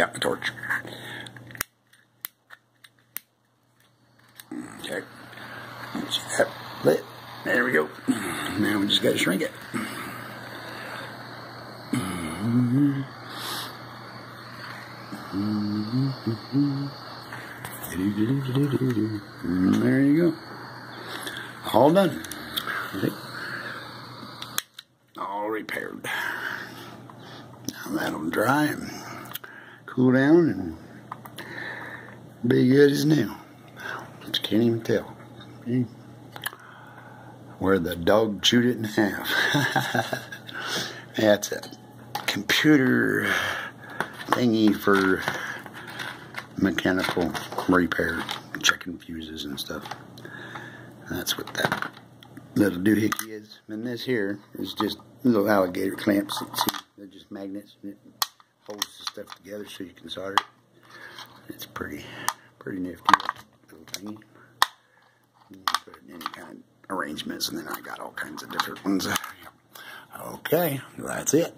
got my torch. Okay. See that lit? There we go. Now we just got to shrink it. There you go. All done. All repaired. Now let them dry and cool down and be good as new. Just can't even tell. See? Where the dog chewed it in half. That's a computer thingy for mechanical repair, checking fuses and stuff. That's what that little doohickey is. And this here is just little alligator clamps. See, they're just magnets. It holds the stuff together so you can solder it. It's pretty nifty little thingy. You can put it in any kind of arrangements, and then I got all kinds of different ones. Okay, that's it.